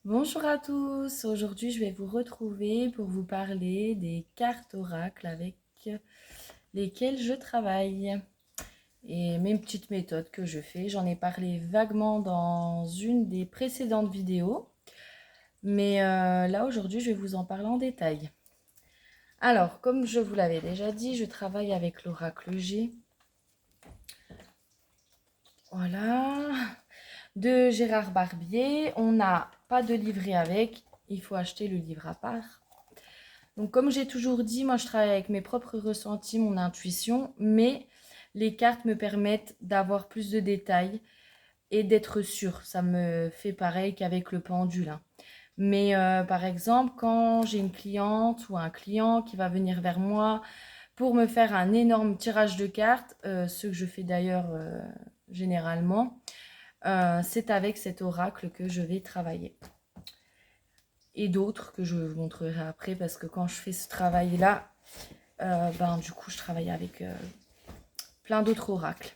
Bonjour à tous, aujourd'hui je vais vous retrouver pour vous parler des cartes oracles avec lesquelles je travaille et mes petites méthodes que je fais. J'en ai parlé vaguement dans une des précédentes vidéos, mais là aujourd'hui je vais vous en parler en détail. Alors, comme je vous l'avais déjà dit, je travaille avec l'oracle G. Voilà, de Gérard Barbier. On n'a pas de livret avec, il faut acheter le livre à part. Donc, comme j'ai toujours dit, moi, je travaille avec mes propres ressentis, mon intuition, mais les cartes me permettent d'avoir plus de détails et d'être sûre. Ça me fait pareil qu'avec le pendule, hein. Mais par exemple, quand j'ai une cliente ou un client qui va venir vers moi pour me faire un énorme tirage de cartes, ce que je fais d'ailleurs généralement, c'est avec cet oracle que je vais travailler. Et d'autres que je vous montrerai après parce que quand je fais ce travail-là, du coup, je travaille avec plein d'autres oracles.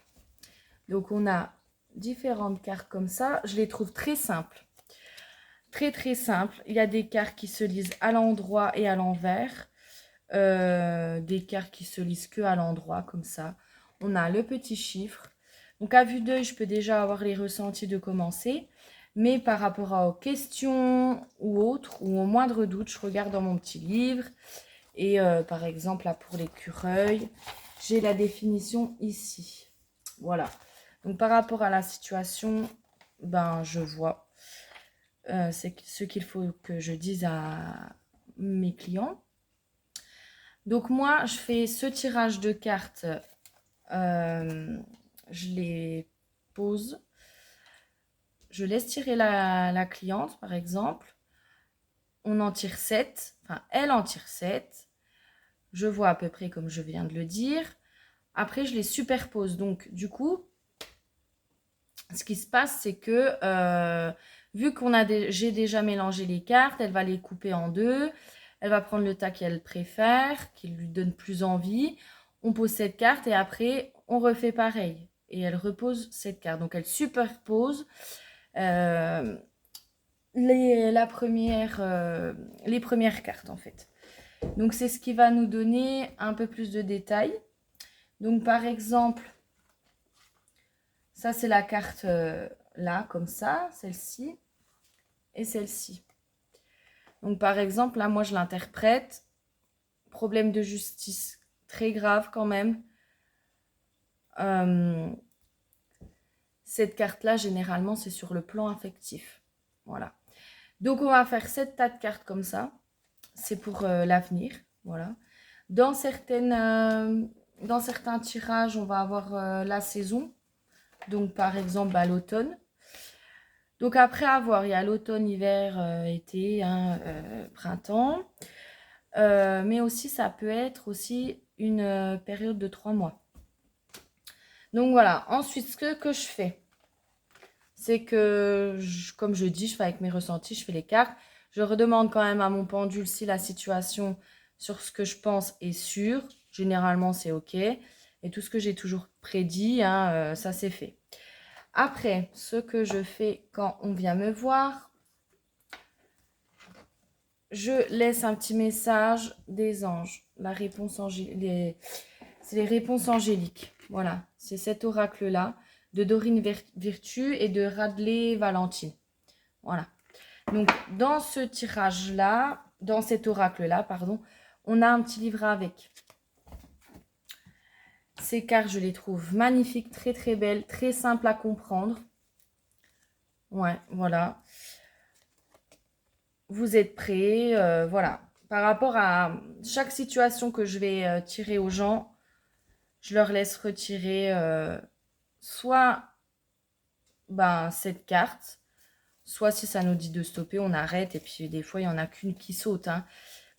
Donc, on a différentes cartes comme ça. Je les trouve très simples. Très, très simples. Il y a des cartes qui se lisent à l'endroit et à l'envers. Des cartes qui se lisent que à l'endroit, comme ça. On a le petit chiffre. Donc, à vue d'œil, je peux déjà avoir les ressentis de commencer. Mais par rapport aux questions ou autres, ou au moindre doute, je regarde dans mon petit livre. Et par exemple, là, pour l'écureuil, j'ai la définition ici. Voilà. Donc, par rapport à la situation, je vois c'est ce qu'il faut que je dise à mes clients. Donc, moi, je fais ce tirage de cartes. Je les pose. Je laisse tirer la cliente, par exemple. On en tire 7. Enfin, elle en tire 7. Je vois à peu près comme je viens de le dire. Après, je les superpose. Donc, du coup, ce qui se passe, c'est que vu j'ai déjà mélangé les cartes, elle va les couper en deux. Elle va prendre le tas qu'elle préfère, qui lui donne plus envie. On pose cette carte et après, on refait pareil. Et elle repose cette carte. Donc, elle superpose euh, les premières cartes, en fait. Donc, c'est ce qui va nous donner un peu plus de détails. Donc, par exemple, ça, c'est la carte là, comme ça, celle-ci et celle-ci. Donc, par exemple, là, moi, je l'interprète. Problème de justice très grave quand même. Euh, cette carte-là, généralement, c'est sur le plan affectif. Voilà. Donc, on va faire 7 tas de cartes comme ça. C'est pour l'avenir. Voilà. Dans certains tirages, on va avoir la saison. Donc, par exemple, l'automne. Donc après avoir, il y a l'automne, hiver, été, hein, printemps. Mais aussi, ça peut être aussi une période de 3 mois. Donc voilà. Ensuite, ce que je fais, c'est que, comme je dis, je fais avec mes ressentis, je fais les cartes. Je redemande quand même à mon pendule si la situation sur ce que je pense est sûre. Généralement, c'est OK. Et tout ce que j'ai toujours prédit, hein, ça c'est fait. Après, ce que je fais quand on vient me voir, je laisse un petit message des anges. La réponse c'est les réponses angéliques. Voilà, c'est cet oracle-là de Dorine Virtue et de Radley Valentine. Voilà. Donc, dans ce tirage-là, dans cet oracle-là, pardon, on a un petit livret avec. Ces cartes, je les trouve magnifiques, très très belles, très simples à comprendre. Ouais, voilà. Vous êtes prêts, voilà. Par rapport à chaque situation que je vais tirer aux gens, je leur laisse retirer soit cette carte, soit si ça nous dit de stopper, on arrête. Et puis des fois, il n'y en a qu'une qui saute, hein.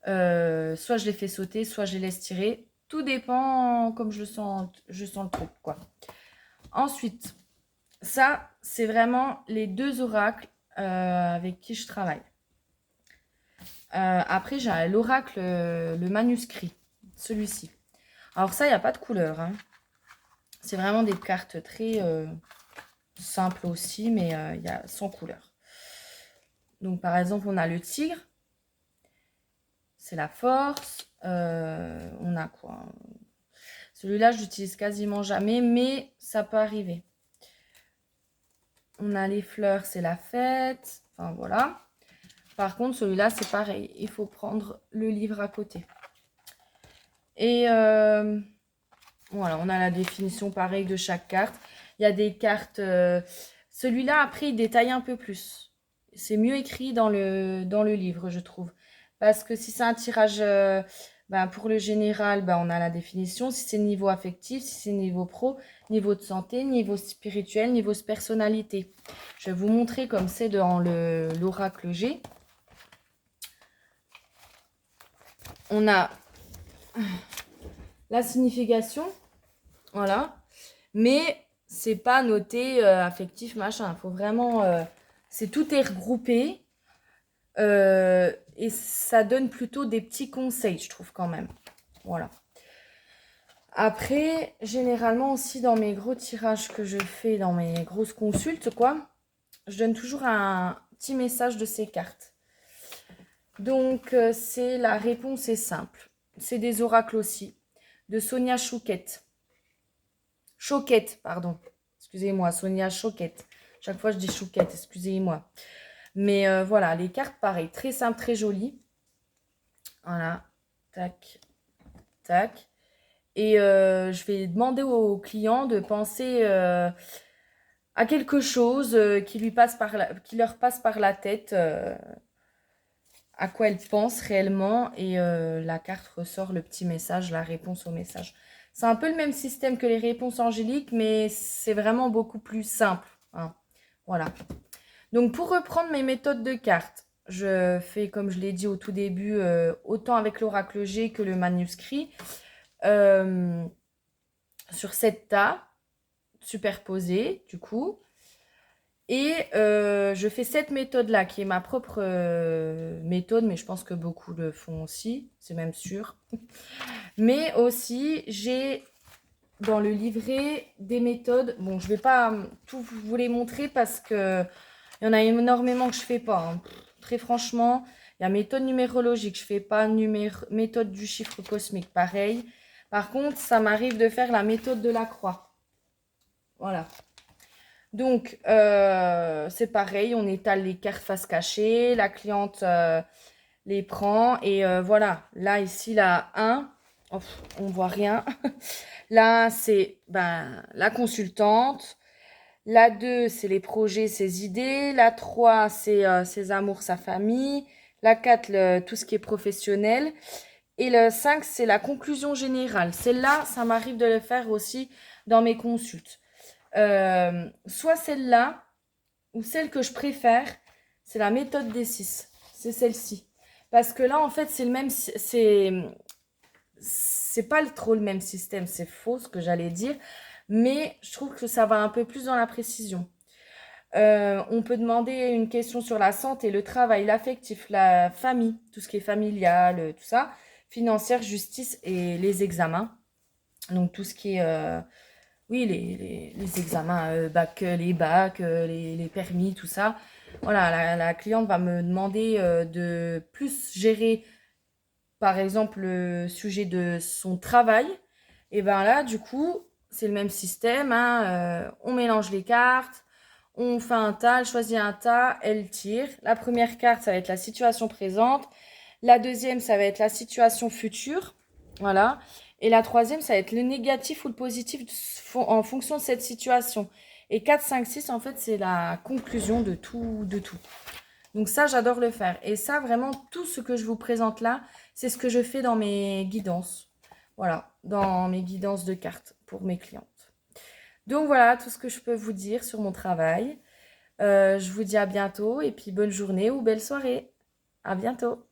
Soit je les fais sauter, soit je les laisse tirer. Tout dépend comme je sens le truc, quoi. Ensuite, ça, c'est vraiment les deux oracles avec qui je travaille. Après, j'ai l'oracle, le manuscrit, celui-ci. Alors ça, il n'y a pas de couleur, hein. C'est vraiment des cartes très simples aussi, mais il y a sans couleur. Donc, par exemple, on a le tigre. C'est la force. On a quoi? Celui-là, je l'utilise quasiment jamais, mais ça peut arriver. On a les fleurs, c'est la fête. Enfin, voilà. Par contre, celui-là, c'est pareil. Il faut prendre le livre à côté. Et voilà, on a la définition pareille de chaque carte. Il y a des cartes... celui-là, après, il détaille un peu plus. C'est mieux écrit dans le livre, je trouve. Parce que si c'est un tirage... pour le général, on a la définition. Si c'est niveau affectif, si c'est niveau pro, niveau de santé, niveau spirituel, niveau personnalité. Je vais vous montrer comme c'est dans l'oracle G. On a la signification, voilà, mais c'est pas noté affectif, machin. Il faut vraiment... tout est regroupé et ça donne plutôt des petits conseils, je trouve, quand même. Voilà. Après, généralement aussi, dans mes gros tirages que je fais, dans mes grosses consultes, quoi, je donne toujours un petit message de ces cartes. Donc, c'est la réponse est simple. C'est des oracles aussi. De Sonia Choquette. Choquette, pardon. Excusez-moi, Sonia Choquette. Chaque fois, je dis Chouquette, excusez-moi. Mais voilà, les cartes, pareil, très simples, très jolies. Voilà, tac, tac. Et je vais demander aux clients de penser à quelque chose qui leur passe par la tête, à quoi elles pensent réellement. Et la carte ressort le petit message, la réponse au message. C'est un peu le même système que les réponses angéliques, mais c'est vraiment beaucoup plus simple. Hein. Voilà. Donc, pour reprendre mes méthodes de cartes, je fais, comme je l'ai dit au tout début, autant avec l'oracle G que le manuscrit. Sur 7 tas superposés, du coup. Et je fais cette méthode-là, qui est ma propre méthode, mais je pense que beaucoup le font aussi, c'est même sûr. Mais aussi, j'ai dans le livret des méthodes. Bon, je ne vais pas tout vous les montrer parce que il y en a énormément que je ne fais pas. Hein. Très franchement, il y a méthode numérologique, je ne fais pas méthode du chiffre cosmique, pareil. Par contre, ça m'arrive de faire la méthode de la croix. Voilà. Donc, c'est pareil, on étale les cartes face cachée, la cliente les prend et voilà. Là, ici, la 1, on voit rien. La 1, c'est la consultante. La 2, c'est les projets, ses idées. La 3, c'est ses amours, sa famille. La 4, tout ce qui est professionnel. Et le 5, c'est la conclusion générale. Celle-là, ça m'arrive de le faire aussi dans mes consultes. Soit celle-là, ou celle que je préfère, c'est la méthode des 6. C'est celle-ci. Parce que là, en fait, c'est le même... C'est pas trop le même système. C'est faux, ce que j'allais dire. Mais je trouve que ça va un peu plus dans la précision. On peut demander une question sur la santé, le travail, l'affectif, la famille, tout ce qui est familial, tout ça, financière, justice et les examens. Donc tout ce qui est, oui, les examens, les bacs, les permis, tout ça. Voilà, la cliente va me demander de plus gérer, par exemple, le sujet de son travail. Et bien là, du coup, c'est le même système. Hein, on mélange les cartes. On fait un tas, elle choisit un tas, elle tire. La première carte, ça va être la situation présente. La deuxième, ça va être la situation future. Voilà. Et la troisième, ça va être le négatif ou le positif en fonction de cette situation. Et 4, 5, 6, en fait, c'est la conclusion de tout, de tout. Donc ça, j'adore le faire. Et ça, vraiment, tout ce que je vous présente là, c'est ce que je fais dans mes guidances. Voilà, dans mes guidances de cartes pour mes clientes. Donc voilà tout ce que je peux vous dire sur mon travail. Je vous dis à bientôt et puis bonne journée ou belle soirée. À bientôt.